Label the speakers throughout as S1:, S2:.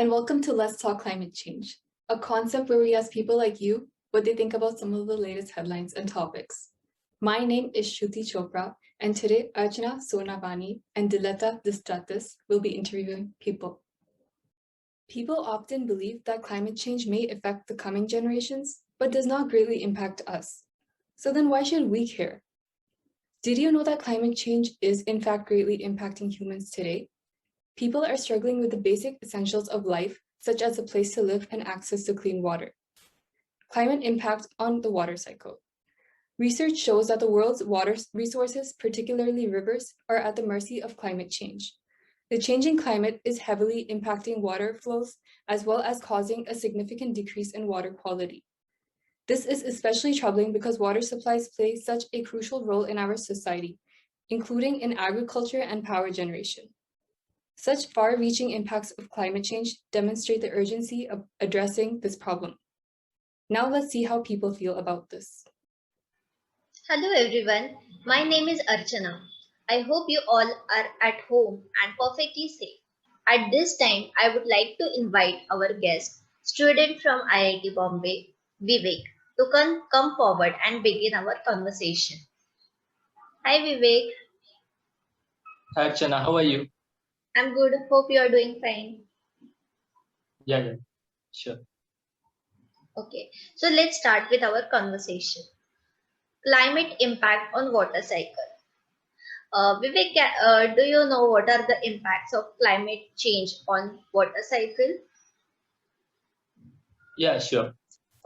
S1: and welcome to Let's Talk Climate Change, a concept where we ask people like you what they think about some of the latest headlines and topics. My name is Shruti Chopra, and today Archana Sonavani and Dileta Distratis will be interviewing people. People often believe that climate change may affect the coming generations, but does not greatly impact us. So then why should we care? Did you know that climate change is in fact greatly impacting humans today? People are struggling with the basic essentials of life, such as a place to live and access to clean water. Climate impact on the water cycle. Research shows that the world's water resources, particularly rivers, are at the mercy of climate change. The changing climate is heavily impacting water flows, as well as causing a significant decrease in water quality. This is especially troubling because water supplies play such a crucial role in our society, including in agriculture and power generation. Such far-reaching impacts of climate change demonstrate the urgency of addressing this problem. Now let's see how people feel about this.
S2: Hello everyone, my name is Archana. I hope you all are at home and perfectly safe. At this time, I would like to invite our guest, student from IIT Bombay, Vivek, to come forward and begin our conversation. Hi Vivek,
S3: Hi, Archana, how are you?
S2: I'm good. Hope you are doing fine.
S3: Yeah, sure.
S2: Okay, so let's start with our conversation. Climate impact on water cycle. Vivek, do you know what are the impacts of climate change on water cycle?
S3: Yeah, sure.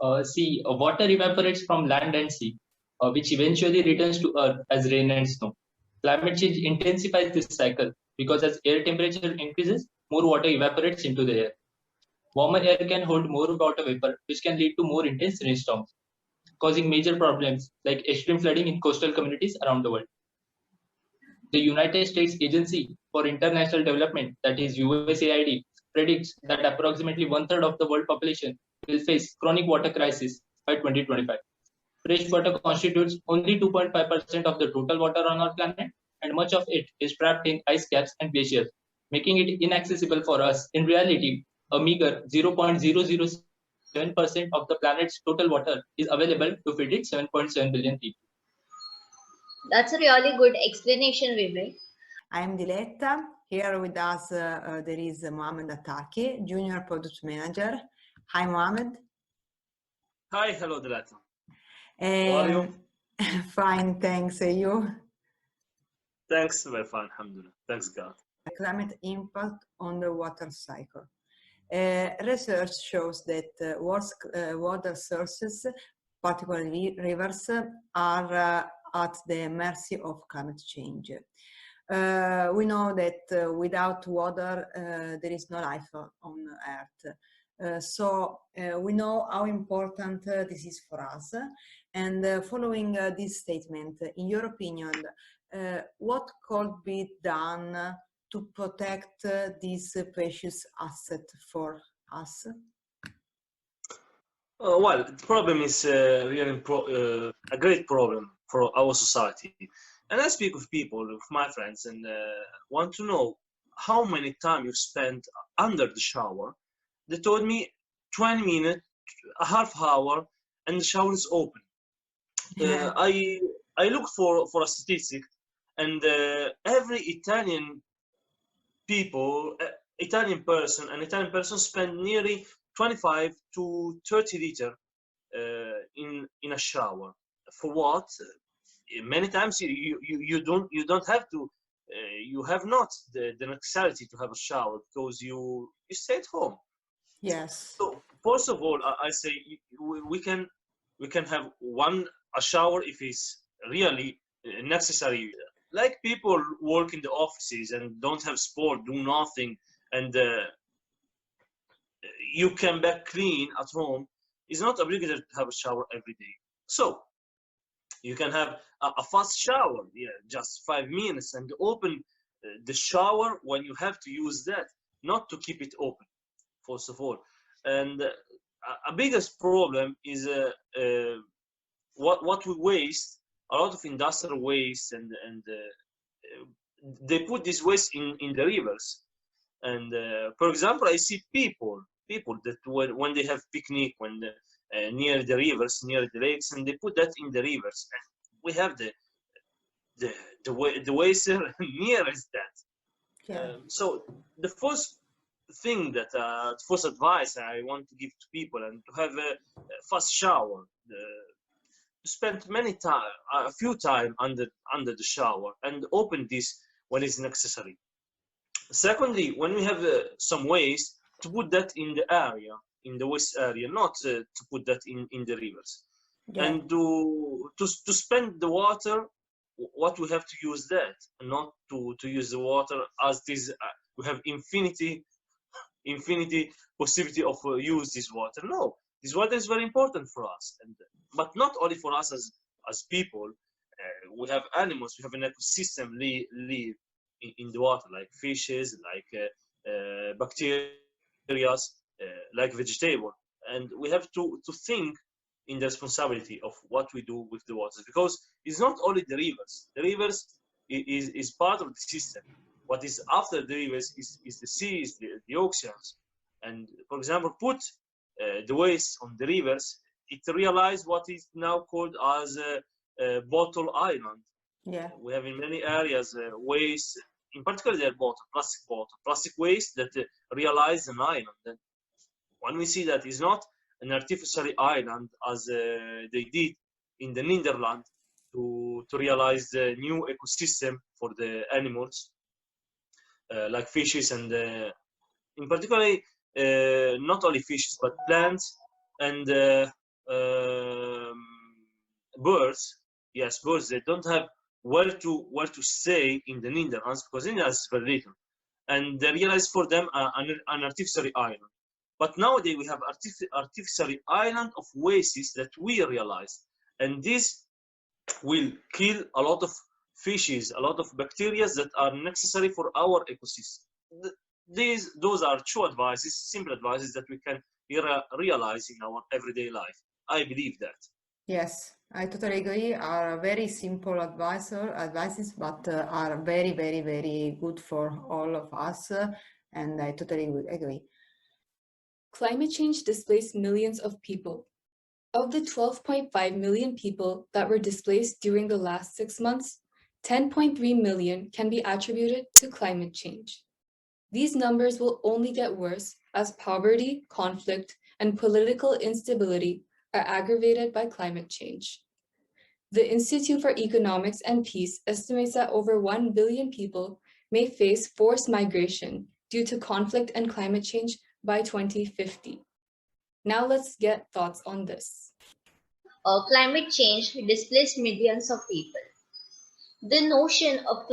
S3: Water evaporates from land and sea, which eventually returns to Earth as rain and snow. Climate change intensifies this cycle because as air temperature increases, more water evaporates into the air. Warmer air can hold more water vapor, which can lead to more intense rainstorms, causing major problems like extreme flooding in coastal communities around the world. The United States Agency for International Development, that is USAID, predicts that approximately one-third of the world population will face chronic water crisis by 2025. Fresh water constitutes only 2.5% of the total water on our planet, and much of it is trapped in ice caps and glaciers, making it inaccessible for us. In reality, a meager 0.007% of the planet's total water is available to feed its 7.7 billion people.
S2: That's a really good explanation, Vivek.
S4: I'm Diletta. Here with us there is Mohamed Ataki, Junior Product Manager. Hi, Mohamed.
S5: Hi, hello, Diletta. How are you?
S4: Fine, thanks. You?
S5: Thanks, very fine, alhamdulillah. Thanks, God.
S4: Climate impact on the water cycle. Research shows that water sources, particularly rivers, are at the mercy of climate change. We know that without water there is no life on Earth. So we know how important this is for us. And following this statement, in your opinion, what could be done to protect this precious asset for us?
S5: Well, the problem is really a great problem for our society. And I speak with people, with my friends, and want to know how many time you spend under the shower. They told me 20 minutes, a half hour, and the shower is open.
S4: Yeah.
S5: I look for a statistic, and every Italian Italian person spend nearly 25 to 30 liter in a shower. For what? Many times you don't have to. You have not the necessity to have a shower because you stay at home.
S4: Yes.
S5: So first of all, I say we can have a shower if it's really necessary. Like people work in the offices and don't have sport, do nothing, and you come back clean at home. It's not obligatory to have a shower every day. So you can have a fast shower, just 5 minutes, and open the shower when you have to use that, not to keep it open, first of all. And a biggest problem is what we waste, a lot of industrial waste, and they put this waste in the rivers. And for example, I see people that when they have picnic near the rivers, near the lakes, and they put that in the rivers, and we have the waste nearest that.
S4: Yeah.
S5: So the first thing that first advice I want to give to people, and to have a fast shower, to spend a few time under the shower, and open this when it's necessary. Secondly, when we have some waste, to put that in the area, in the waste area, not to put that in the rivers.
S4: Yeah.
S5: And to spend the water, what we have to use that, and not to use the water as this. We have infinity possibility of use this water. No, this water is very important for us, but not only for us as people. We have animals. We have an ecosystem live in the water, like fishes, like bacteria, like vegetable, and we have to think in the responsibility of what we do with the waters, because it's not only the rivers. The rivers is part of the system. What is after the rivers is the seas, the oceans. And for example, put the waste on the rivers, it realized what is now called as a bottle island.
S4: Yeah.
S5: We have in many areas waste, in particular their plastic waste that realize an island. And when we see that it's not an artificial island as they did in the Netherlands to realize the new ecosystem for the animals, like fishes, and in particular not only fishes but plants and birds. Yes, birds, they don't have where to stay in the Netherlands, because India is very little, and they realize for them an artificial island. But nowadays we have artificial island of wastes that we realize, and this will kill a lot of fishes, a lot of bacteria that are necessary for our ecosystem. Those are two advices, simple advices that we can realize in our everyday life. I believe that.
S4: Yes, I totally agree. Are very simple advices, but are very, very, very good for all of us. And I totally agree.
S1: Climate change displaced millions of people. Of the 12.5 million people that were displaced during the last 6 months, 10.3 million can be attributed to climate change. These numbers will only get worse as poverty, conflict, and political instability are aggravated by climate change. The Institute for Economics and Peace estimates that over 1 billion people may face forced migration due to conflict and climate change by 2050. Now let's get thoughts on this.
S2: Climate change displaced millions of people. The notion of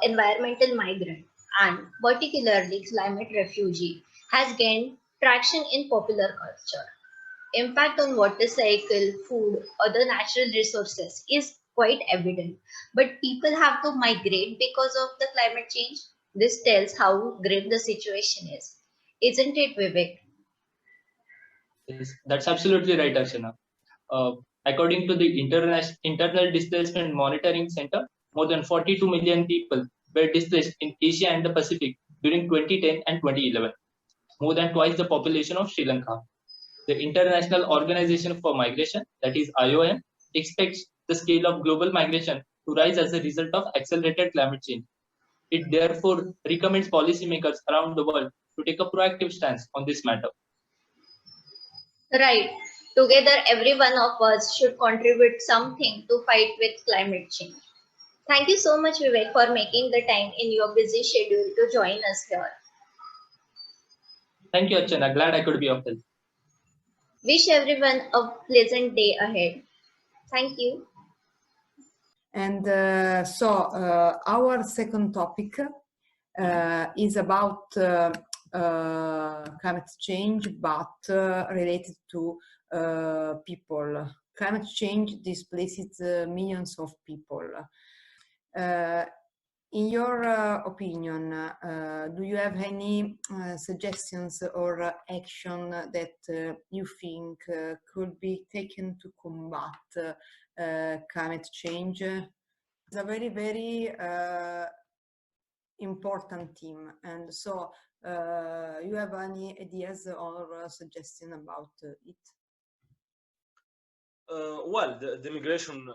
S2: environmental migrant and particularly climate refugee has gained traction in popular culture. Impact on water cycle, food, other natural resources is quite evident, but people have to migrate because of the climate change. This tells how grave the situation is. Isn't it, Vivek?
S3: Yes, that's absolutely right, Archana. According to the Internal Displacement Monitoring Center, more than 42 million people were displaced in Asia and the Pacific during 2010 and 2011, more than twice the population of Sri Lanka. The International Organization for Migration, that is IOM, expects the scale of global migration to rise as a result of accelerated climate change. It therefore recommends policymakers around the world to take a proactive stance on this matter.
S2: Right. Together, every one of us should contribute something to fight with climate change. Thank you so much, Vivek, for making the time in your busy schedule to join us here.
S3: Thank you, Archana. Glad I could be of help.
S2: Wish everyone a pleasant day ahead. Thank you.
S4: And our second topic is about climate change, but related to people. Climate change displaces millions of people. In your opinion, do you have any suggestions or action that you think could be taken to combat climate change? It's a very, very important theme, and so You have any ideas or suggestion about it?
S5: Well, the migration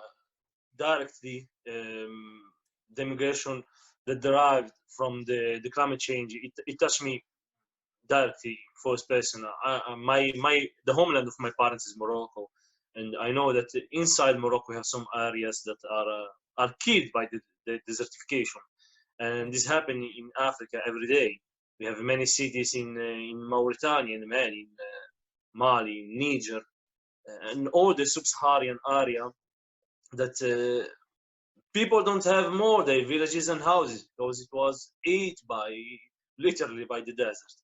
S5: directly, the migration that derived from the climate change, it touched me directly, first person. The homeland of my parents is Morocco, and I know that inside Morocco we have some areas that are killed by the desertification, and this happens in Africa every day. We have many cities in Mauritania, in Mali, Niger, and all the sub-Saharan area that people don't have more their villages and houses because it was eaten by literally by the desert.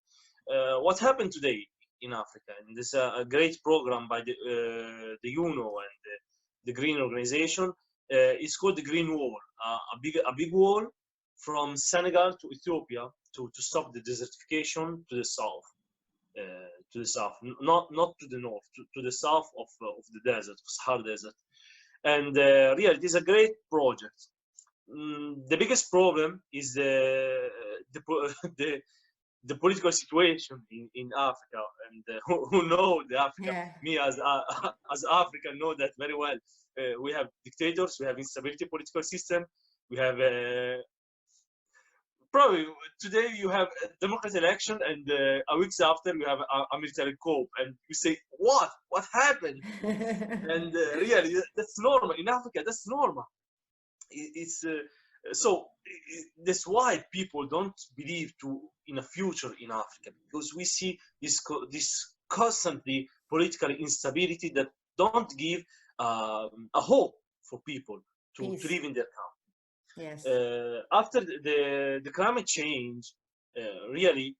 S5: What happened today in Africa? And this is a great program by the UNO and the Green Organization. It's called the Green Wall, a big wall from Senegal to Ethiopia to stop the desertification to the south. Not to the north, to the south of the desert, Sahara Desert. And really, it is a great project. The biggest problem is the the political situation in Africa, and who know the Africa.
S4: Yeah.
S5: Me as African know that very well. We have dictators, we have instability political system, we have probably today you have a democratic election, and a weeks after you have a military coup, and you say what happened? And really that's normal in Africa. That's normal. It's so that's why people don't believe in a future in Africa, because we see this constantly political instability that don't give a hope for people to live in their country.
S4: Yes.
S5: After the climate change, really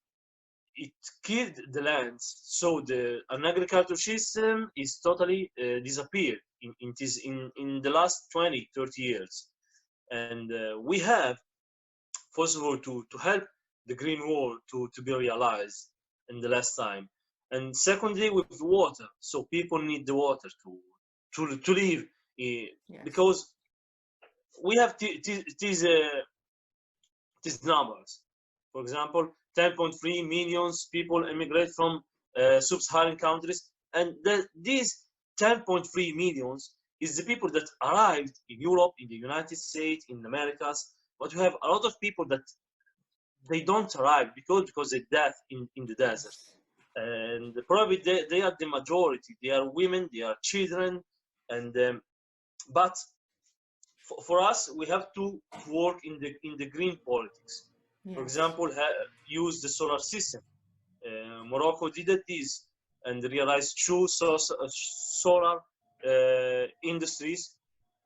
S5: it killed the lands, so an agricultural system is totally disappeared in the last 20-30 years. And we have, first of all, to help the green wall to be realized in the last time, and secondly with water, so people need the water to live, because we have these numbers. For example, 10.3 million people immigrate from sub-Saharan countries, and these 10.3 millions is the people that arrived in Europe, in the United States, in Americas. But we have a lot of people that they don't arrive because they die in the desert. And probably they are the majority. They are women, they are children, and but for us, we have to work in the green politics. For example, use the solar system. Morocco did this and realized two solar industries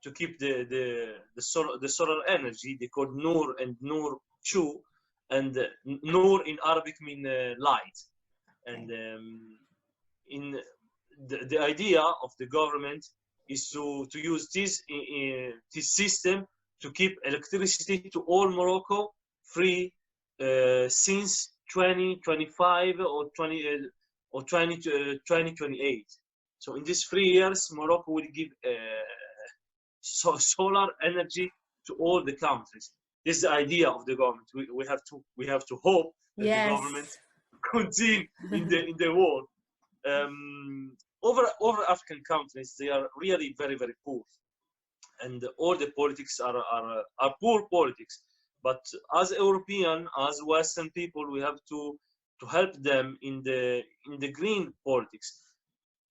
S5: to keep the solar energy. They called Noor and Noor 2, and Noor in Arabic mean light. And in the idea of the government is to use this system to keep electricity to all Morocco free since 2025 or 2028. So in these 3 years, Morocco will give solar energy to all the countries. This is the idea of the government. We have to hope that the government continue in the war. Over African countries, they are really very, very poor, and all the politics are poor politics. But as European, as Western people, we have to help them in the green politics.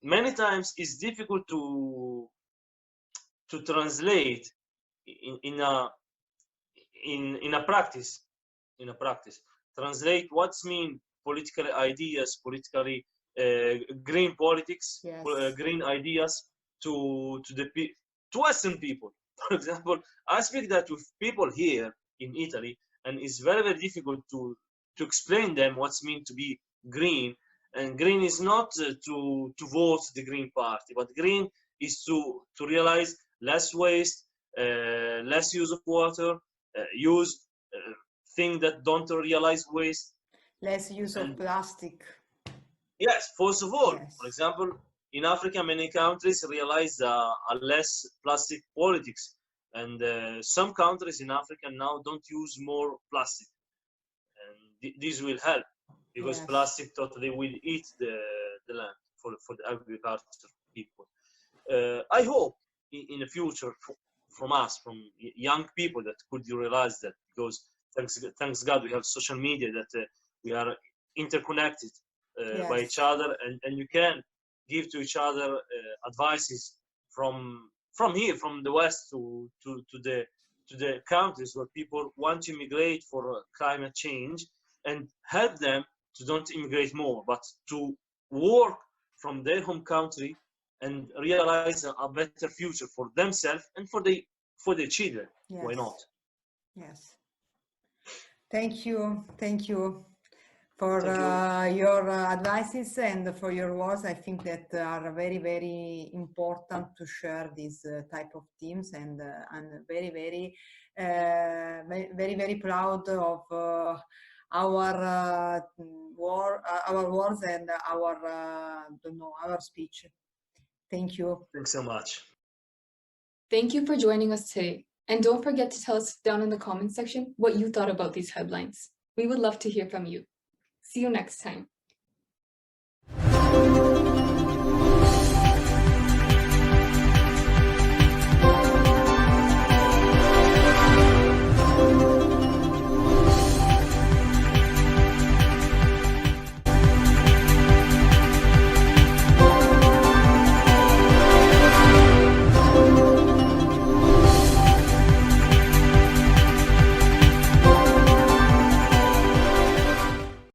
S5: Many times it's difficult to translate in a practice. Translate what's mean political ideas, politically green politics, green ideas to Western people. For example, I speak that with people here in Italy, and it's very, very difficult to explain them what's mean to be green. And green is not to vote the Green Party, but green is to realize less waste, less use of water, use things that don't realize waste,
S4: less use of plastic.
S5: Yes, first of all, for example, in Africa, many countries realize a less plastic politics, and some countries in Africa now don't use more plastic, and this will help. because
S4: Yes.
S5: plastic totally will eat the land for the agriculture people. I hope in the future from us, from young people, that could realize that, because thanks God we have social media, that we are interconnected by each other, and you can give to each other advices from here, from the west to the countries where people want to immigrate for climate change, and help them to don't immigrate more, but to work from their home country and realize a better future for themselves and for their children.
S4: Yes.
S5: Why not?
S4: Yes. Thank you. Thank you for
S5: Thank you.
S4: your advices and for your words. I think that are very, very important to share these type of themes, and I'm very, very proud of our our words and our don't know, our speech. Thank you.
S5: Thanks so much.
S1: Thank you for joining us today. And don't forget to tell us down in the comments section what you thought about these headlines. We would love to hear from you. See you next time.